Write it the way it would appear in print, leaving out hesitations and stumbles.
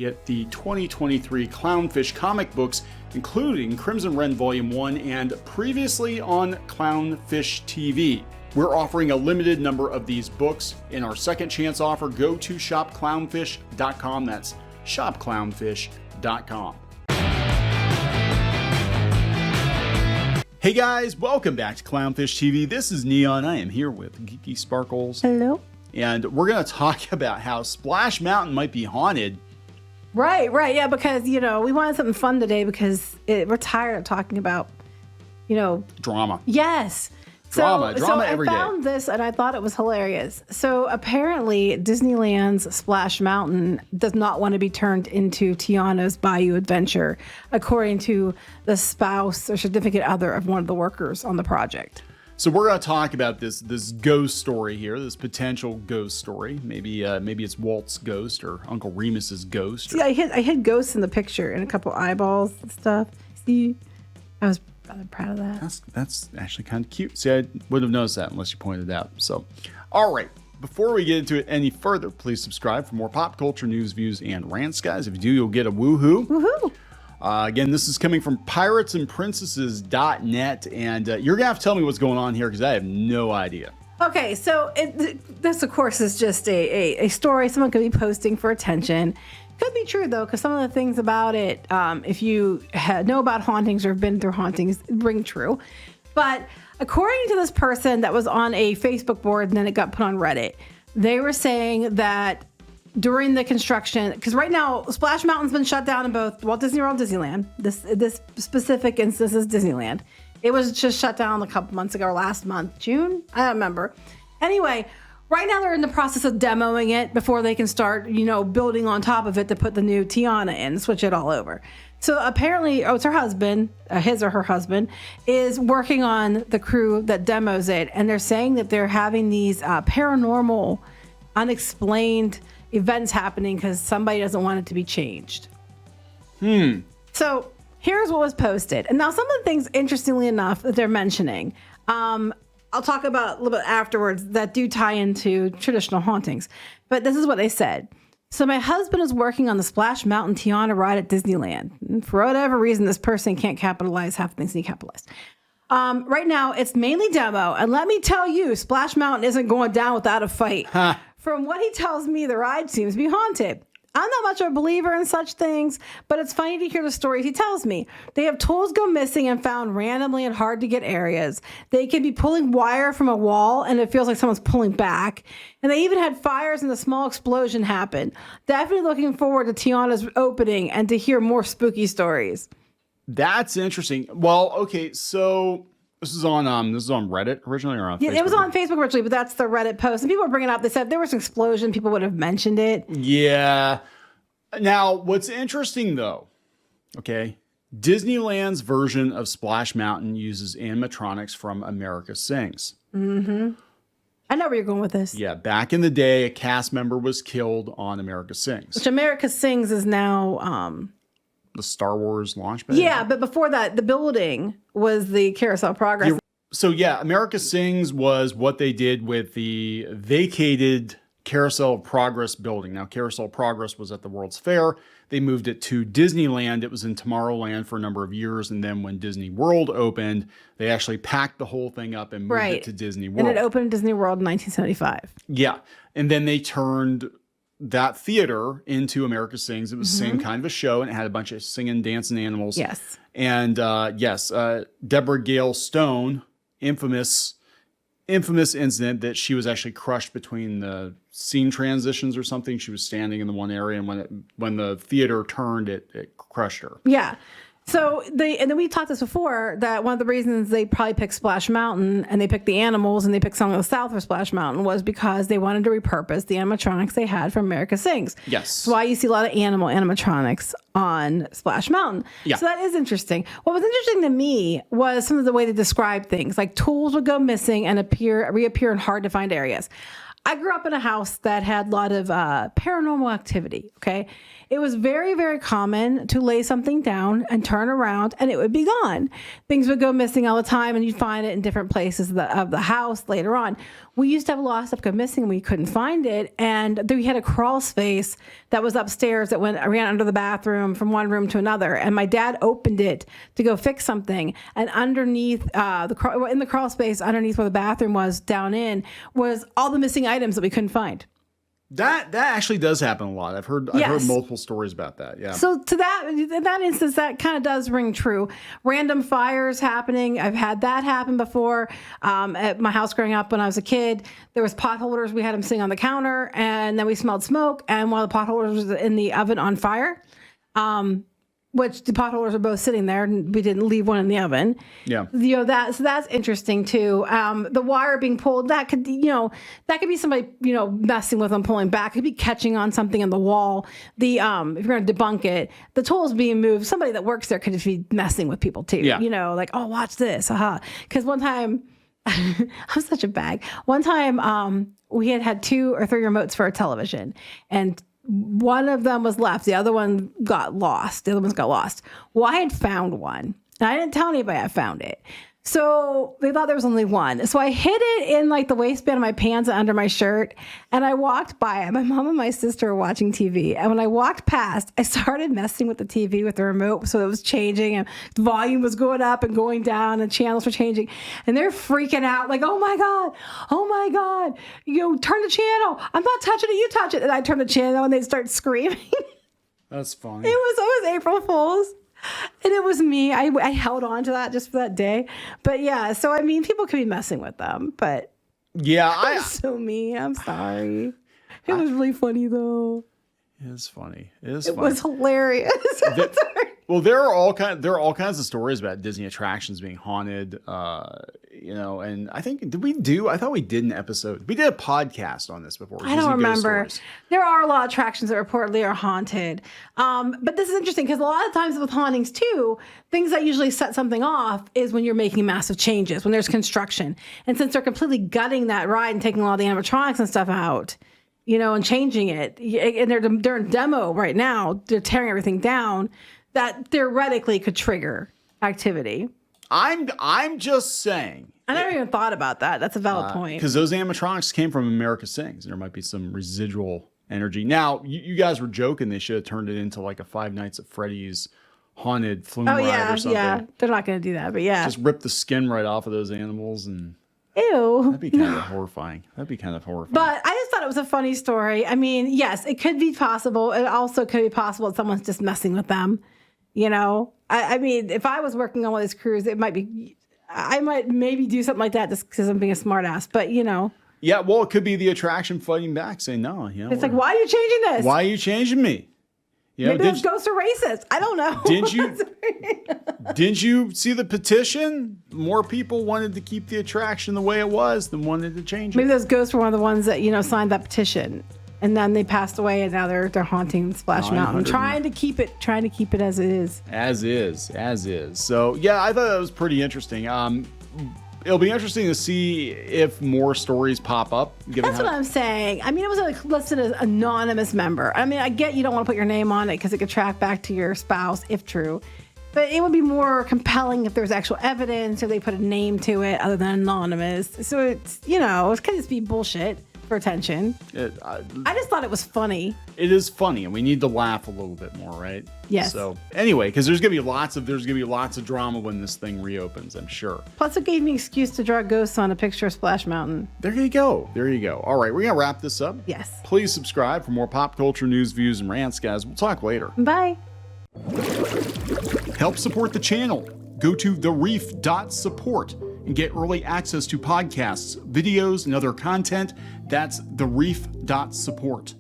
get the 2023 Clownfish comic books, including Crimson Wren Volume 1 and previously on Clownfish TV. We're offering a limited number of these books. In our second chance offer, go to shopclownfish.com. That's shopclownfish.com. Hey guys, welcome back to Clownfish TV. This is Neon. I am here with Geeky Sparkles. Hello. And we're going to talk about how Splash Mountain might be haunted. Right. Yeah, because, we wanted something fun today because we're tired of talking about, Drama. Yes. Drama every every day. I found this and I thought it was hilarious. So apparently Disneyland's Splash Mountain does not want to be turned into Tiana's Bayou Adventure, according to the spouse or significant other of one of the workers on the project. So we're going to talk about this ghost story here, this potential ghost story. Maybe it's Walt's ghost or Uncle Remus's ghost. See, I hid ghosts in the picture and a couple eyeballs and stuff. See, I was rather proud of that. That's actually kind of cute. See, I wouldn't have noticed that unless you pointed it out. So, all right. Before we get into it any further, please subscribe for more pop culture news, views, and rants, guys. If you do, you'll get a woohoo. Woohoo! Again, this is coming from piratesandprincesses.net, and you're going to have to tell me what's going on here because I have no idea. Okay, so this, of course, is just a story someone could be posting for attention. Could be true, though, because some of the things about it, if you know about hauntings or have been through hauntings, ring true. But according to this person that was on a Facebook board and then it got put on Reddit, they were saying that during the construction, because right now Splash Mountain's been shut down in both Walt Disney World and Disneyland. This specific instance is Disneyland. It was just shut down a couple months ago, or last month, June? I don't remember. Anyway, right now they're in the process of demoing it before they can start, building on top of it to put the new Tiana in, switch it all over. So apparently, it's her husband, his or her husband, is working on the crew that demos it. And they're saying that they're having these paranormal, unexplained events happening because somebody doesn't want it to be changed. So here's what was posted. And now some of the things, interestingly enough, that they're mentioning, I'll talk about a little bit afterwards that do tie into traditional hauntings. But this is what they said. So my husband is working on the Splash Mountain Tiana ride at Disneyland. And for whatever reason, this person can't capitalize half the things he capitalized. Right now, it's mainly demo. And let me tell you, Splash Mountain isn't going down without a fight. From what he tells me, the ride seems to be haunted. I'm not much of a believer in such things, but it's funny to hear the stories he tells me. They have tools go missing and found randomly in hard to get areas. They can be pulling wire from a wall and it feels like someone's pulling back. And they even had fires and a small explosion happen. Definitely looking forward to Tiana's opening and to hear more spooky stories. That's interesting. Well, okay, so this is on Reddit originally or on Facebook? Yeah, it was on Facebook originally, but that's the Reddit post. And people were bringing it up. They said if there was an explosion, people would have mentioned it. Yeah. Now, what's interesting though, okay, Disneyland's version of Splash Mountain uses animatronics from America Sings. Mm-hmm. I know where you're going with this. Yeah, back in the day, a cast member was killed on America Sings. Which America Sings is now the Star Wars launch pad? Yeah, but before that, the building was the Carousel of Progress. So yeah, America Sings was what they did with the vacated Carousel of Progress building. Now, Carousel of Progress was at the World's Fair. They moved it to Disneyland. It was in Tomorrowland for a number of years. And then when Disney World opened, they actually packed the whole thing up and moved it to Disney World. And it opened Disney World in 1975. Yeah. And then they turned that theater into America Sings. It was the same kind of a show, and it had a bunch of singing, dancing animals. Yes. And Deborah Gale Stone, infamous incident that she was actually crushed between the scene transitions or something. She was standing in the one area, and when the theater turned, it crushed her. Yeah. So and then we talked this before, that one of the reasons they probably picked Splash Mountain and they picked the animals and they picked Song of the South for Splash Mountain was because they wanted to repurpose the animatronics they had from America Sings. Yes. That's why you see a lot of animatronics on Splash Mountain. Yeah. So that is interesting. What was interesting to me was some of the way they described things, like tools would go missing and reappear in hard to find areas. I grew up in a house that had a lot of paranormal activity, okay? it was very, very common to lay something down and turn around and it would be gone. Things would go missing all the time and you'd find it in different places of the house later on. We used to have a lot of stuff go missing and we couldn't find it. And we had a crawl space that was upstairs that ran under the bathroom from one room to another. And my dad opened it to go fix something. And underneath in the crawl space, underneath where the bathroom was down in, was all the missing items that we couldn't find. That actually does happen a lot. I've heard multiple stories about that. Yeah. So in that instance, that kind of does ring true. Random fires happening. I've had that happen before. At my house growing up when I was a kid, there was pot holders. We had them sitting on the counter, and then we smelled smoke. And one of the pot holders was in the oven on fire. Which the pot holders are both sitting there, and we didn't leave one in the oven. Yeah, that's interesting too. The wire being pulled, that could be somebody messing with them, pulling back. It could be catching on something in the wall. If you're going to debunk it, the tools being moved. Somebody that works there could just be messing with people too. Yeah, like, oh, watch this, Because one time, I'm such a bag. One time, we had 2 or 3 remotes for our television, and one of them was left. The other one got lost. The other ones got lost. Well, I had found one. And I didn't tell anybody I found it. So they thought there was only one. So I hid it in like the waistband of my pants and under my shirt. And I walked by it. My mom and my sister were watching TV. And when I walked past, I started messing with the TV with the remote. So it was changing and the volume was going up and going down and channels were changing. And they're freaking out like, oh my God, turn the channel. I'm not touching it. You touch it. And I turn the channel and they start screaming. That's funny. It was April Fool's. And it was me. I held on to that just for that day. But yeah, so I mean, people could be messing with them. But yeah, I was so mean. I'm sorry. It was really funny though. It is funny. It was hilarious. Well, there are all kinds of stories about Disney attractions being haunted. And I think I thought we did an episode. We did a podcast on this before. I don't remember. There are a lot of attractions that reportedly are haunted. But this is interesting because a lot of times with hauntings too, things that usually set something off is when you're making massive changes, when there's construction. And since they're completely gutting that ride and taking all the animatronics and stuff out, and changing it, and they're in demo right now, they're tearing everything down. That theoretically could trigger activity. I'm just saying. I never even thought about that. That's a valid point. Because those animatronics came from America Sings. There might be some residual energy. Now, you guys were joking they should have turned it into like a Five Nights at Freddy's haunted flume ride or something. Yeah, they're not going to do that, but yeah. Just rip the skin right off of those animals and... Ew. That'd be kind of horrifying. But I just thought it was a funny story. I mean, yes, it could be possible. It also could be possible that someone's just messing with them. I mean, if I was working on one of these crews, I might maybe do something like that just because I'm being a smart ass, but Yeah, well, it could be the attraction fighting back saying, no, it's like, why are you changing this? Why are you changing me? Maybe those ghosts are racist. I don't know. Didn't you see the petition? More people wanted to keep the attraction the way it was than wanted to change it. Maybe those ghosts were one of the ones that, signed that petition. And then they passed away, and now they're haunting Splash Mountain, trying to keep it as it is. As is. So yeah, I thought that was pretty interesting. It'll be interesting to see if more stories pop up. That's what I'm saying. I mean, it was like listed as anonymous member. I mean, I get you don't want to put your name on it because it could track back to your spouse if true. But it would be more compelling if there was actual evidence or they put a name to it other than anonymous. So it's, it could just be bullshit for attention. I just thought it was funny. It is funny, and we need to laugh a little bit more, right? Yes. So anyway, because there's gonna be lots of drama when this thing reopens, I'm sure. Plus, it gave me an excuse to draw ghosts on a picture of Splash Mountain. There you go. All right, we're gonna wrap this up. Yes. Please subscribe for more pop culture news, views, and rants, guys. We'll talk later. Bye. Help support the channel. Go to thereef.support and get early access to podcasts, videos, and other content. That's thereef.support.